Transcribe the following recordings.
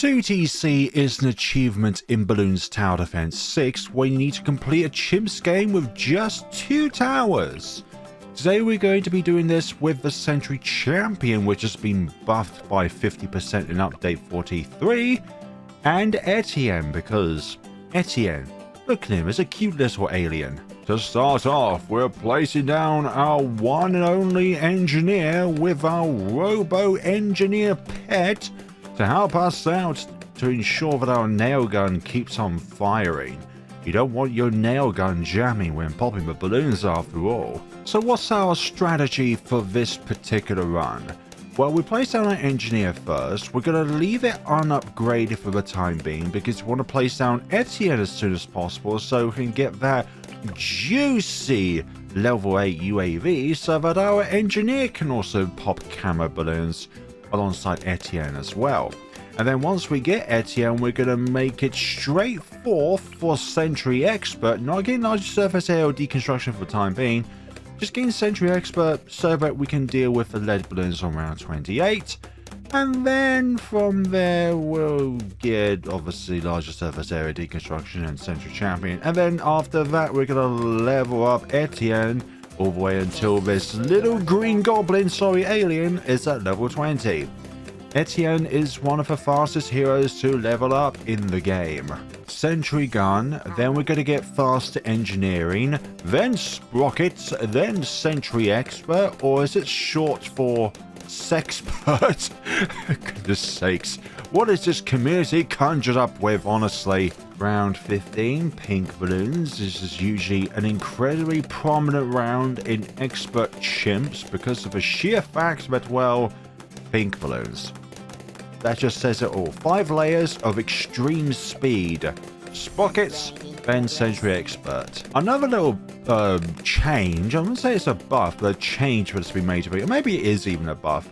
2TC is an achievement in Bloons Tower Defense 6 where you need to complete a CHIMPS game with just 2 towers. Today we're going to be doing this with the Sentry Champion, which has been buffed by 50% in update 43, and Etienne, because Etienne, look at him, is a cute little alien. To start off, we're placing down our one and only engineer with our robo-engineer pet to help us out to ensure that our nail gun keeps on firing. You don't want your nail gun jamming when popping the balloons after all. So what's our strategy for this particular run? Well, we place down our engineer first. We're going to leave it unupgraded for the time being because we want to place down Etienne as soon as possible so we can get that juicy level 8 UAV so that our engineer can also pop camo balloons alongside Etienne as well. And then once we get Etienne, we're going to make it straight forth for Sentry Expert, not getting large surface area or deconstruction for the time being, just getting Sentry Expert so that we can deal with the lead balloons on round 28. And then from there, we'll get obviously larger surface area deconstruction and Sentry Champion. And then after that, we're going to level up Etienne all the way until this little green goblin, alien, is at level 20. Etienne is one of the fastest heroes to level up in the game. Sentry Gun, then we're going to get Faster Engineering, then Sprockets, then Sentry Expert, or is it short for Sexpert? Goodness sakes, what is this community conjured up with, honestly? Round 15, Pink Balloons. This is usually an incredibly prominent round in Expert Chimps because of the sheer fact that, well, Pink Balloons. That just says it all. 5 layers of extreme speed. Sprockets, then Sentry Expert. Another little change, I wouldn't say it's a buff, but a change that's been made to it, or maybe it is even a buff,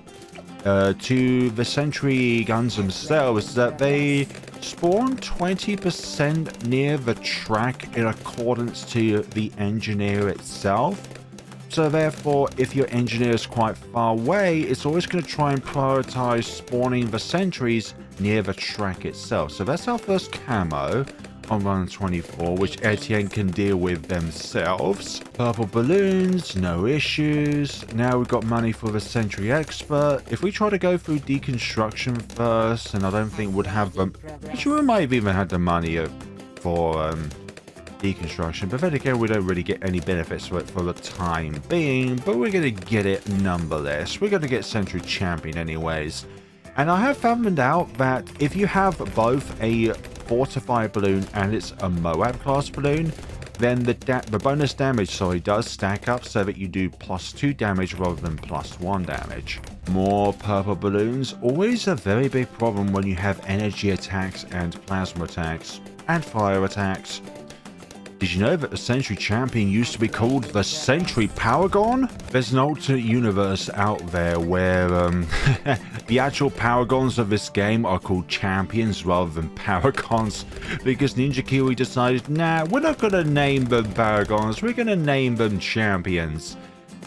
to the Sentry Guns themselves, is that they spawn 20% near the track in accordance to the engineer itself. So therefore, if your engineer is quite far away, it's always going to try and prioritize spawning the sentries near the track itself. So that's our first camo on run 24, which Etienne can deal with themselves. Purple balloons, no issues. Now we've got money for the Sentry Expert. If we try to go through deconstruction first, and I don't think we'd have them, actually we might have even had the money for deconstruction, but then again we don't really get any benefits for it for the time being, but we're going to get it nonetheless. We're going to get Sentry Champion anyways. And I have found out that if you have both a fortified balloon and it's a Moab class balloon, then the bonus damage does stack up so that you do +2 damage rather than +1 damage. More purple balloons, always a very big problem when you have energy attacks and plasma attacks and fire attacks. Did you know that the Sentry Champion used to be called the Sentry Paragon? There's an alternate universe out there where the actual Paragons of this game are called Champions rather than Paragons, because Ninja Kiwi decided, nah, we're not going to name them Paragons, we're going to name them Champions.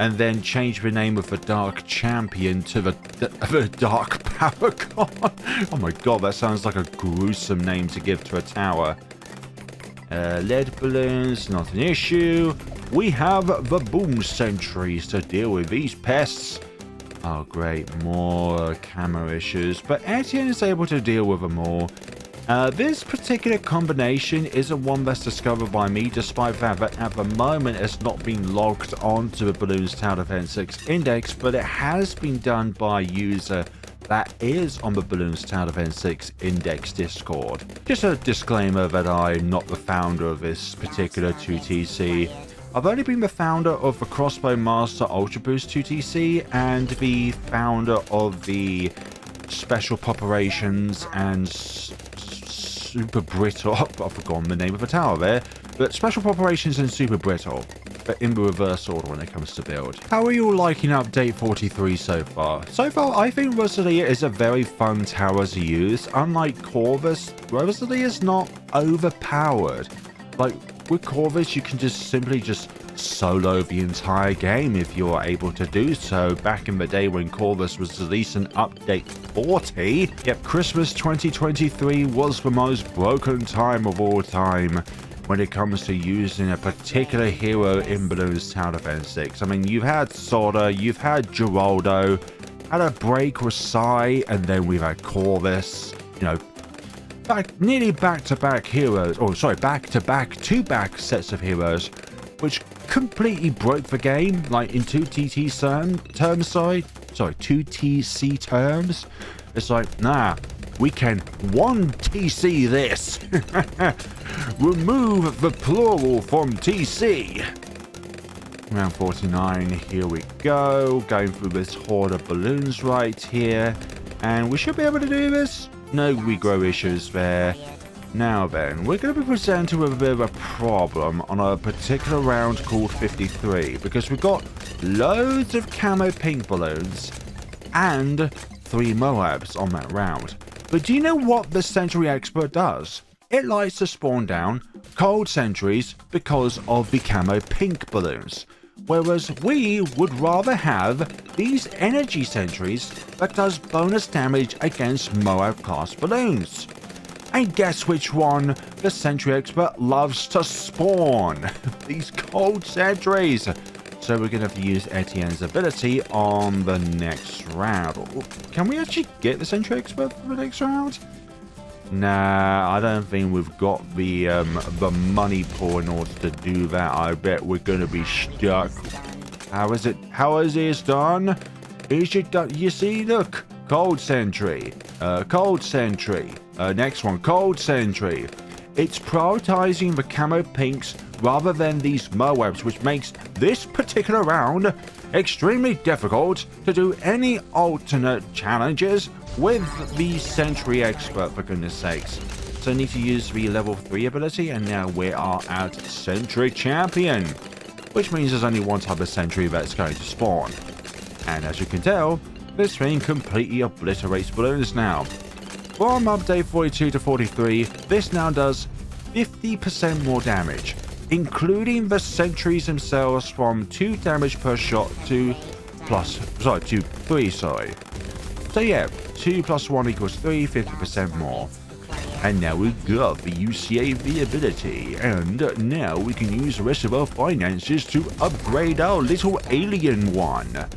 And then change the name of the Dark Champion to the Dark Paragon. Oh my god, that sounds like a gruesome name to give to a tower. Lead balloons, not an issue. We have the boom sentries to deal with these pests. Oh great, more camo issues, but Etienne is able to deal with them all. This particular combination isn't one that's discovered by me, despite that at the moment it's not been logged onto the Bloons Tower Defense 6 index, but it has been done by a user that is on the Bloons Tower Defense 6 index Discord. Just a disclaimer that I'm not the founder of this particular 2TC. I've only been the founder of the Crossbow Master Ultra Boost 2TC and the founder of the Special Operations and Super Brittle. I've forgotten the name of the tower there, but Special Operations and Super Brittle, but in the reverse order when it comes to build. How are you all liking update 43 so far? So far, I think Rosalia is a very fun tower to use. Unlike Corvus, Rosalia is not overpowered. Like, with Corvus, you can just simply solo the entire game if you're able to do so. Back in the day when Corvus was releasing update 40, yep, Christmas 2023 was the most broken time of all time when it comes to using a particular hero in Bloons Tower Defense 6. I mean, you've had Soda, you've had Geraldo, had a break with Sai, and then we've had Corvus, you know, nearly back-to-back heroes, or sorry, back-to-back sets of heroes, which completely broke the game, like in 2TC terms. It's like, nah, we can 1TC this. Remove the plural from TC. Round 49, here we go. Going through this horde of balloons right here. And we should be able to do this. No regrow issues there. Now then, we're going to be presented with a bit of a problem on a particular round called 53. Because we've got loads of camo pink balloons and 3 Moabs on that round. But do you know what the Sentry Expert does? It likes to spawn down cold sentries because of the camo pink balloons. Whereas we would rather have these energy sentries that does bonus damage against Moab class balloons. And guess which one the Sentry Expert loves to spawn? These cold sentries. So we're going to have to use Etienne's ability on the next round. Can we actually get the Sentry Expert for the next round? Nah, I don't think we've got the money pool in order to do that. I bet we're going to be stuck. How is it done? Is it done? You see, look. Cold sentry. Cold sentry. Next one. Cold sentry. It's prioritizing the camo pinks rather than these Moabs, which makes this particular round extremely difficult to do any alternate challenges with the Sentry Expert, for goodness sakes. So I need to use the level 3 ability, and now we are at Sentry Champion, which means there's only one type of sentry that's going to spawn. And as you can tell, this thing completely obliterates balloons now. From update 42 to 43, this now does 50% more damage, including the sentries themselves from 2 damage per shot to 3, sorry. So yeah, 2 plus 1 equals 3, 50% more. And now we've got the UCAV ability, and now we can use the rest of our finances to upgrade our little alien one.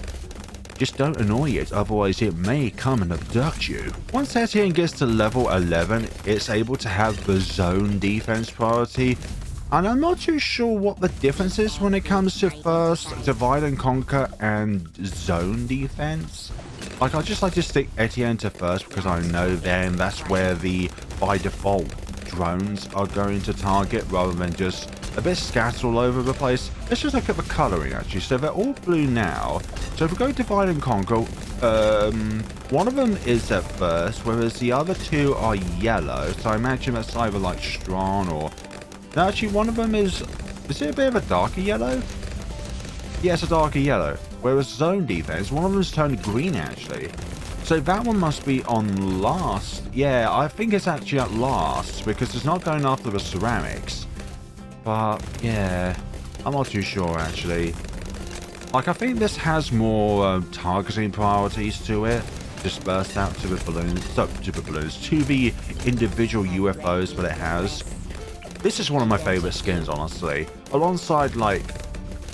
Just don't annoy it, otherwise it may come and abduct you. Once Etienne gets to level 11, it's able to have the zone defense priority, and I'm not too sure what the difference is when it comes to first divide and conquer and zone defense. Like, I just like to stick Etienne to first because I know then that's where the by default drones are going to target rather than just a bit scattered all over the place. Let's just look at the colouring actually. So they're all blue now. So if we go divide and conquer, one of them is at first, whereas the other 2 are yellow. So I imagine that's either like Strawn or... No, actually one of them is it a bit of a darker yellow? Yeah, it's a darker yellow. Whereas zone defense, one of them's turned green actually. So that one must be on last. Yeah, I think it's actually at last because it's not going after the ceramics. But yeah, I'm not too sure actually. Like, I think this has more targeting priorities to it. Dispersed out to the balloons, to the individual UFOs that it has. This is one of my favorite skins, honestly. Alongside like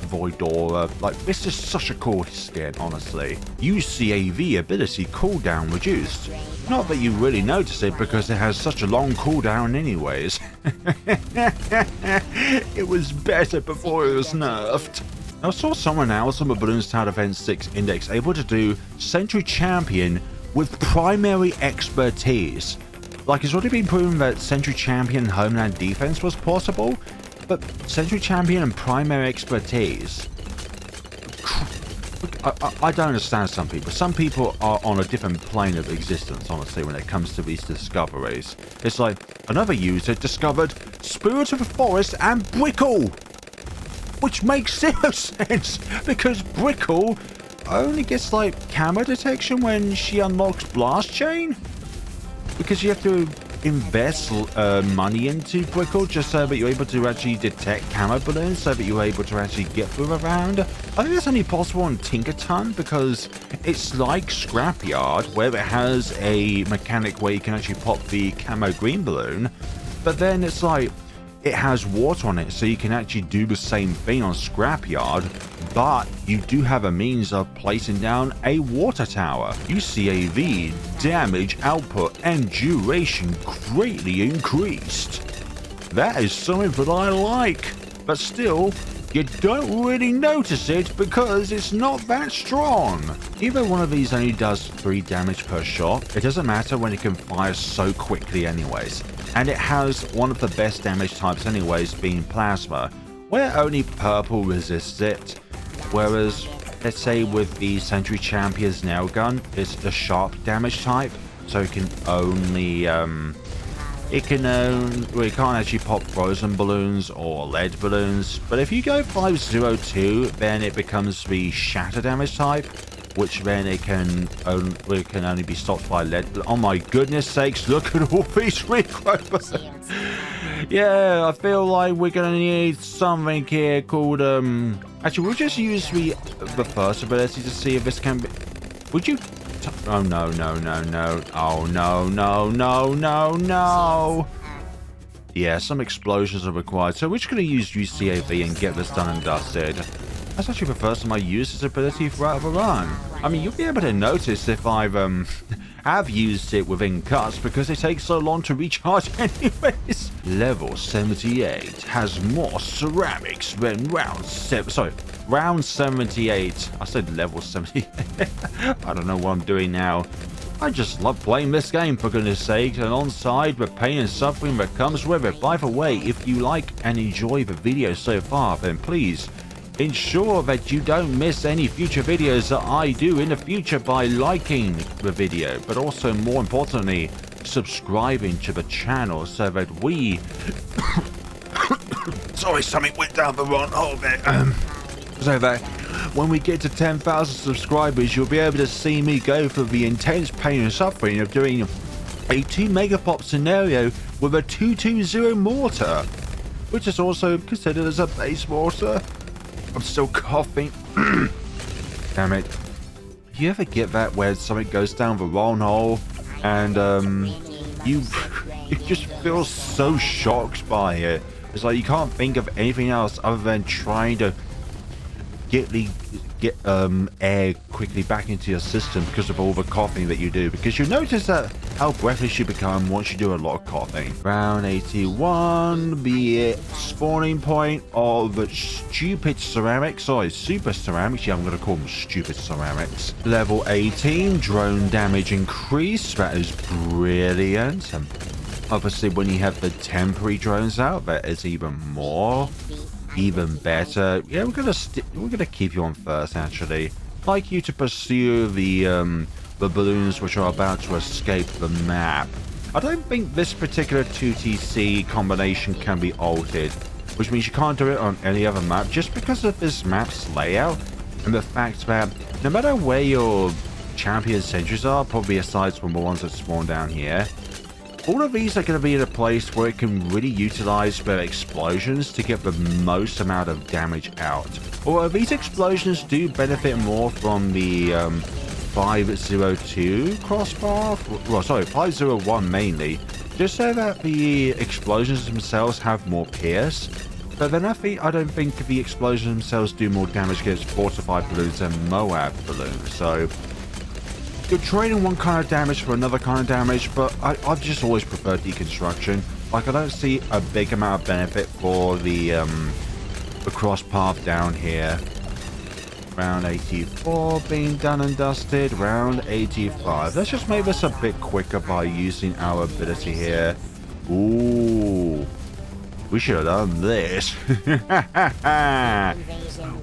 Voidora, like this is such a cool skin, honestly. UCAV ability cooldown reduced. Not that you really notice it because it has such a long cooldown anyways. It was better before it was nerfed. I saw someone else on the Bloons Tower Defense 6 index able to do Sentry Champion with primary expertise. Like, it's already been proven that Sentry Champion Homeland Defense was possible, but Sentry Champion and primary expertise... I don't understand some people. Some people are on a different plane of existence, honestly, when it comes to these discoveries. It's like, another user discovered Spirit of the Forest and Brickle! Which makes zero sense, because Brickle only gets, like, camo detection when she unlocks Blast Chain? Because you have to invest money into quicker, just so that you're able to actually detect camo balloons, so that you're able to actually get through the round. I think that's only possible on Tinkerton because it's like Scrapyard, where it has a mechanic where you can actually pop the camo green balloon, but then it's like it has water on it, so you can actually do the same thing on Scrapyard, but you do have a means of placing down a water tower. UCAV, damage output, and duration greatly increased. That is something that I like, but still, you don't really notice it because it's not that strong. Even one of these only does 3 damage per shot, it doesn't matter when it can fire so quickly anyways. And it has one of the best damage types anyways, being plasma, where only purple resists it. Whereas, let's say with the Sentry Champion's nail gun, it's the sharp damage type, so it can only, it can't actually pop frozen balloons or lead balloons. But if you go 502, then it becomes the shatter damage type, which then it can only be stopped by lead. Oh my goodness sakes, look at all these regrowers. Yeah, I feel like we're gonna need something here called actually we'll just use the first ability to see if this can be. Would you oh no. Oh no. Yeah, some explosions are required, so we're just gonna use UCAV and get this done and dusted. That's actually the first time I used this ability throughout the run. I mean, you'll be able to notice if I've have used it within cuts because it takes so long to recharge anyways. Level 78 has more ceramics than round 78. I said level 78. I don't know what I'm doing now. I just love playing this game, for goodness sake, and alongside the pain and suffering that comes with it. By the way, if you like and enjoy the video so far, then please ensure that you don't miss any future videos that I do in the future by liking the video, but also more importantly, subscribing to the channel so that we sorry, something went down the wrong hole there. So that when we get to 10,000 subscribers, you'll be able to see me go through the intense pain and suffering of doing a 2 megapop scenario with a 220 mortar, which is also considered as a base mortar. I'm still coughing. Damn it. You ever get that where something goes down the wrong hole and you just feel so shocked by it? It's like you can't think of anything else other than trying to get air quickly back into your system because of all the coughing that you do, because you notice that how breathless you become once you do a lot of coughing. Round 81, the spawning point of stupid ceramics, sorry, super ceramics, yeah, I'm going to call them stupid ceramics. Level 18, drone damage increase, that is brilliant. And obviously when you have the temporary drones out, that is even better. Yeah, we're gonna keep you on first. Actually, I'd like you to pursue the balloons which are about to escape the map. I don't think this particular 2TC combination can be altered, which means you can't do it on any other map just because of this map's layout and the fact that no matter where your champion sentries are, probably aside from the ones that spawn down here, all of these are going to be in a place where it can really utilize their explosions to get the most amount of damage out. Although these explosions do benefit more from the 502 crossbar, well, sorry, 501 mainly, just so that the explosions themselves have more pierce. But then I don't think the explosions themselves do more damage against fortified balloons than Moab balloons. So you're trading one kind of damage for another kind of damage, but I've just always preferred deconstruction. Like, I don't see a big amount of benefit for the cross path down here. Round 84 being done and dusted. Round 85. Let's just make this a bit quicker by using our ability here. Ooh. We should have done this.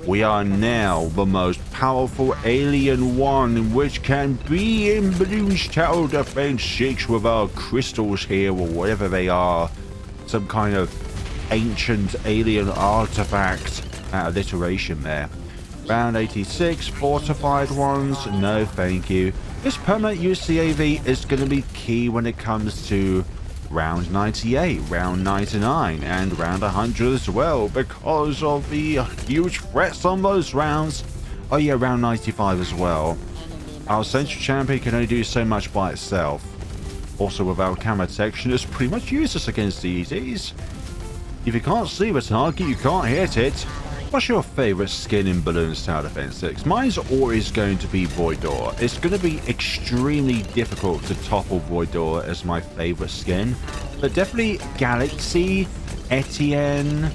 We are now the most powerful alien one which can be in Bloons Tower Defense 6 with our crystals here, or whatever they are. Some kind of ancient alien artifact. Alliteration there. Round 86, fortified ones. No, thank you. This permanent UCAV is going to be key when it comes to round 98, round 99, and round 100 as well, because of the huge threats on those rounds. Oh yeah, round 95 as well. Our Sentry Champion can only do so much by itself. Also, without camera detection, it's pretty much useless against DDTs. If you can't see the target, you can't hit it. What's your favourite skin in Bloons Tower Defense 6? Mine's always going to be Voidor. It's going to be extremely difficult to topple Voidor as my favourite skin. But definitely Galaxy, Etienne,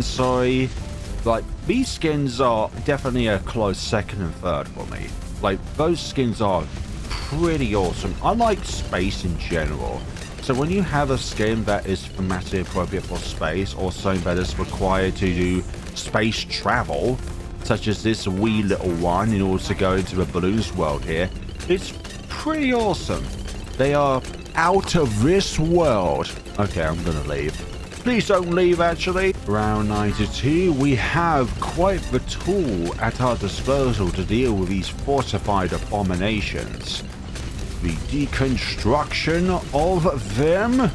sorry. Like, these skins are definitely a close second and third for me. Like, those skins are pretty awesome. I like space in general. So when you have a skin that is thematically appropriate for space, or something that is required to do space travel, such as this wee little one in order to go into the Bloons world here, it's pretty awesome. They are out of this world. Okay, I'm gonna leave. Please don't leave, actually. Round 92, we have quite the tool at our disposal to deal with these fortified abominations. The deconstruction of them,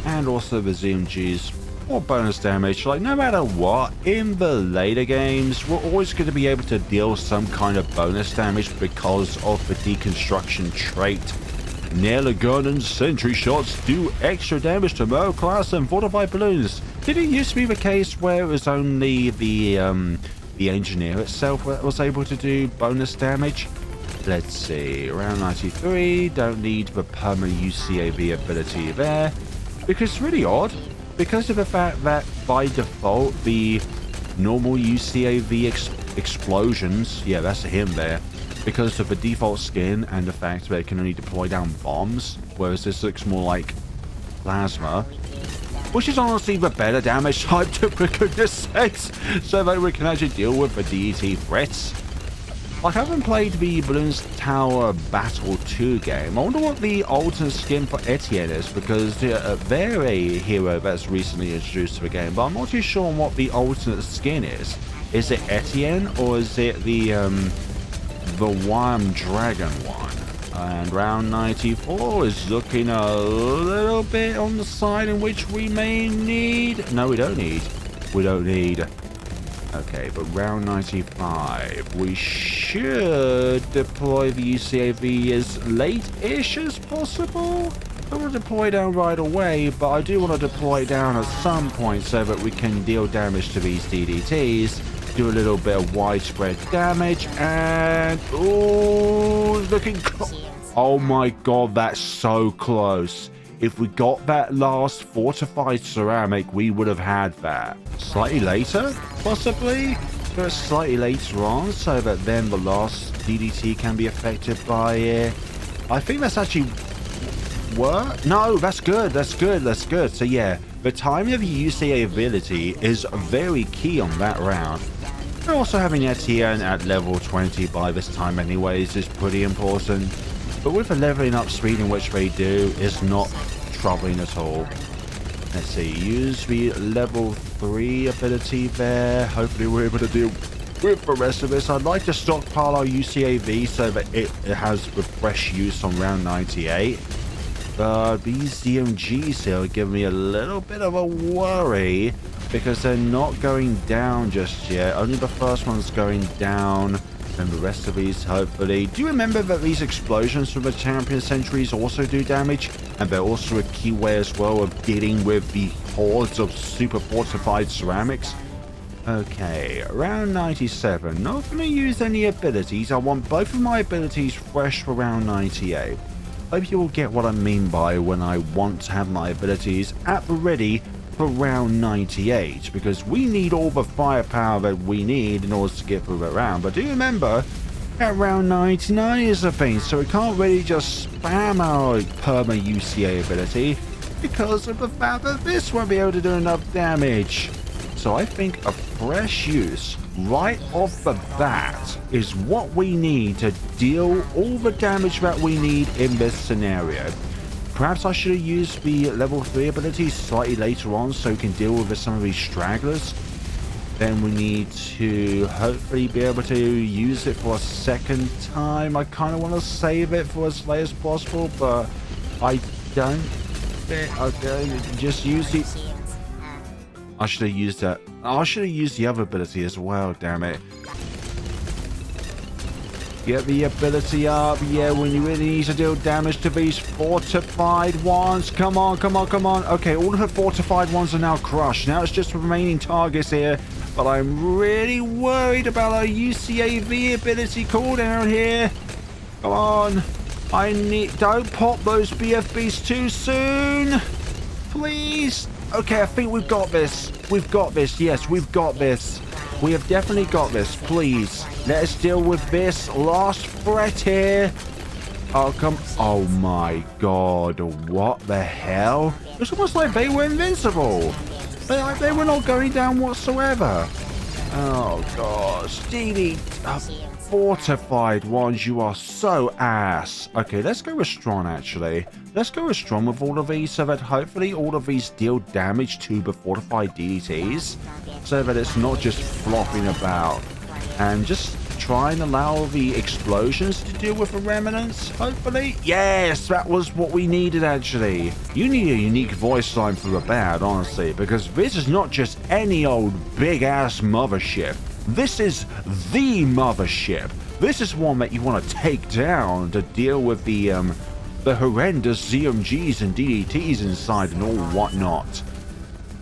and also the ZMGs, or bonus damage. Like, no matter what, in the later games, we're always going to be able to deal some kind of bonus damage because of the deconstruction trait. Nail a gun and sentry shots do extra damage to low class and fortified balloons. Did it used to be the case where it was only the engineer itself that was able to do bonus damage? Let's see, round 93, don't need the permanent UCAV ability there, because it's really odd, because of the fact that by default the normal UCAV explosions, yeah, that's him there, because of the default skin and the fact that it can only deploy down bombs, whereas this looks more like plasma, which is honestly the better damage type, to for goodness sakes, so that we can actually deal with the DET threats. Like, I haven't played the Bloons Tower Battle 2 game. I wonder what the alternate skin for Etienne is, because they're a hero that's recently introduced to the game, but I'm not too sure what the alternate skin is. Is it Etienne, or is it the Worm Dragon one? And round 94 is looking a little bit on the side in which we may need... No, we don't need. We don't need... Okay, but round 95, we should deploy the UCAV as late-ish as possible. I don't want to deploy down right away, but I do want to deploy down at some point so that we can deal damage to these DDTs, do a little bit of widespread damage, and... Oh, looking... Oh my god, that's so close. If we got that last fortified ceramic, we would have had that. Slightly later, possibly? But slightly later on, so that then the last DDT can be affected by it. I think that's actually... What? No, that's good, that's good, that's good. So yeah, the timing of the UCA ability is very key on that round. And also having Etienne at level 20 by this time anyways is pretty important. But with the leveling up speed in which they do, is not troubling at all. Let's see, use the level 3 ability there. Hopefully we're able to deal with the rest of this. I'd like to stockpile our UCAV so that it has the fresh use on round 98. But these DMGs here are giving me a little bit of a worry, because they're not going down just yet. Only the first one's going down, and the rest of these, hopefully. Do you remember that these explosions from the champion sentries also do damage? And they're also a key way as well of dealing with the hordes of super fortified ceramics? Okay, round 97. Not going to use any abilities. I want both of my abilities fresh for round 98. Hope you will get what I mean by when I want to have my abilities at the ready for round 98, because we need all the firepower that we need in order to get through that round. But do remember, at round 99 is the thing, so we can't really just spam our perma UCA ability, because of the fact that this won't be able to do enough damage. So I think a fresh use right off the bat is what we need to deal all the damage that we need in this scenario. Perhaps I should have used the level 3 ability slightly later on so we can deal with some of these stragglers. Then we need to hopefully be able to use it for a second time. I kind of want to save it for as late as possible, but I Don't fit. Okay, just use it. I should have used that. I should have used the other ability as well, damn it. Get the ability up. Yeah, when you really need to deal damage to these fortified ones. Come on, come on, come on. Okay, all of the fortified ones are now crushed. Now it's just remaining targets here. But I'm really worried about our UCAV ability cooldown here. Come on. Don't pop those BFBs too soon. Please. Okay, I think we've got this. We've got this. Yes, we've got this. We have definitely got this. Please, let us deal with this last threat here. Oh, come. Oh, my God. What the hell? It's almost like they were invincible. They were not going down whatsoever. Oh, gosh. DD. Fortified ones, you are so ass. Okay, let's go with strong, actually. Let's go with strong with all of these so that hopefully all of these deal damage to the fortified DDTs so that it's not just flopping about. And just try and allow the explosions to deal with the remnants, hopefully. Yes, that was what we needed, actually. You need a unique voice line for the bad, honestly, because this is not just any old big-ass mothership. This is the mothership. This is one that you want to take down to deal with the horrendous ZMGs and DDTs inside and all whatnot.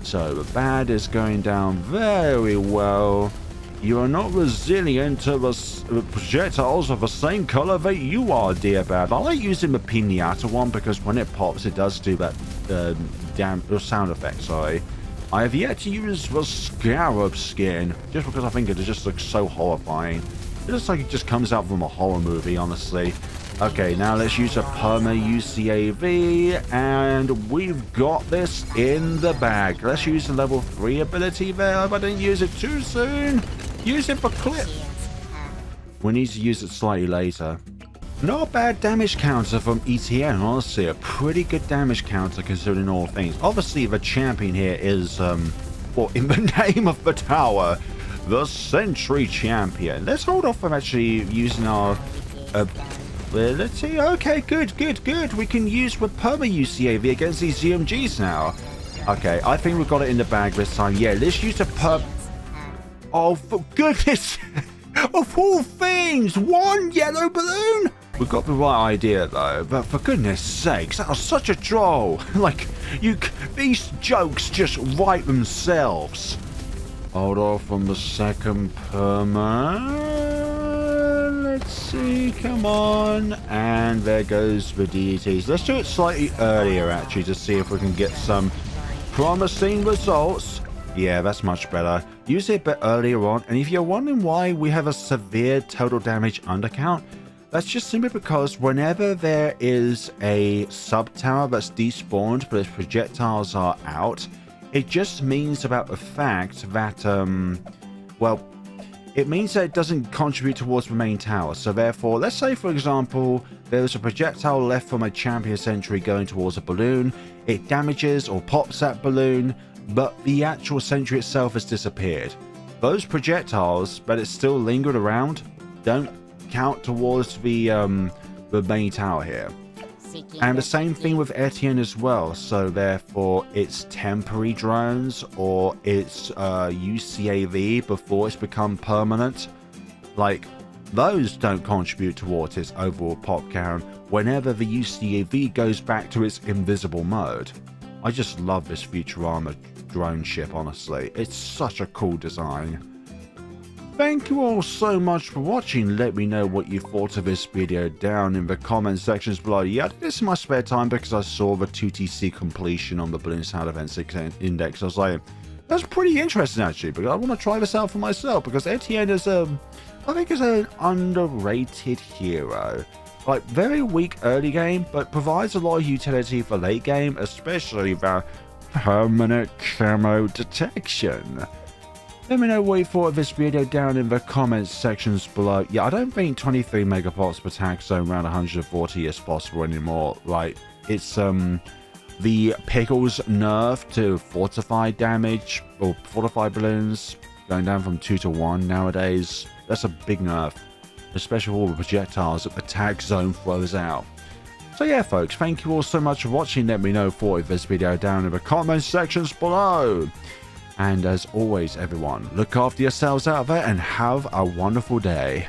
So the bad is going down very well. You are not resilient to the projectiles of the same color that you are, dear bad. I like using the pinata one because when it pops, it does do that sound effect, sorry. I have yet to use the scarab skin, just because I think it just looks so horrifying. It looks like it just comes out from a horror movie, honestly. Okay, now let's use a perma UCAV, and we've got this in the bag. Let's use the level 3 ability there. I hope I didn't use it too soon. Use it for clip. We need to use it slightly later. Not a bad damage counter from Etienne, honestly. A pretty good damage counter considering all things. Obviously, the champion here is, well, in the name of the tower, the Sentry Champion. Let's hold off from actually using our ability. Okay, good, good, good. We can use with perma UCAV against these ZMGs now. Okay, I think we've got it in the bag this time. Yeah, let's use a perm... Oh, for goodness... Of all things, one yellow balloon? We've got the right idea, though, but for goodness sakes, that was such a troll. Like, these jokes just write themselves. Hold off on the second perma. Let's see, come on. And there goes the DDTs. Let's do it slightly earlier, actually, to see if we can get some promising results. Yeah, that's much better. Use it a bit earlier on, and if you're wondering why we have a severe total damage undercount, that's just simply because whenever there is a sub-tower that's despawned but its projectiles are out, it just means about the fact that, well, it means that it doesn't contribute towards the main tower. So therefore, let's say, for example, there's a projectile left from a champion sentry going towards a balloon, it damages or pops that balloon, but the actual sentry itself has disappeared. Those projectiles, but it's still lingered around, don't count towards the main tower here. And the same thing with Etienne as well. So therefore, it's temporary drones or it's UCAV before it's become permanent. Like, those don't contribute towards its overall pop count whenever the UCAV goes back to its invisible mode. I just love this Futurama drone ship, honestly. It's such a cool design. Thank you all so much for watching. Let me know what you thought of this video down in the comment sections below. Yeah, I did this in my spare time because I saw the 2TC completion on the Balloon Sound Event 6 Index. I was like, that's pretty interesting actually, because I want to try this out for myself, because Etienne is I think is an underrated hero. Like, very weak early game, but provides a lot of utility for late game, especially the permanent camo detection. Let me know what you thought of this video down in the comments sections below. Yeah, I don't think 23 megapots per attack zone around 140 is possible anymore. Like, it's the Pickles nerf to fortified damage, or fortified balloons, going down from 2 to 1 nowadays. That's a big nerf, especially with all the projectiles that the attack zone throws out. So yeah, folks, thank you all so much for watching. Let me know what you thought of this video down in the comment sections below. And as always, everyone, look after yourselves out there and have a wonderful day.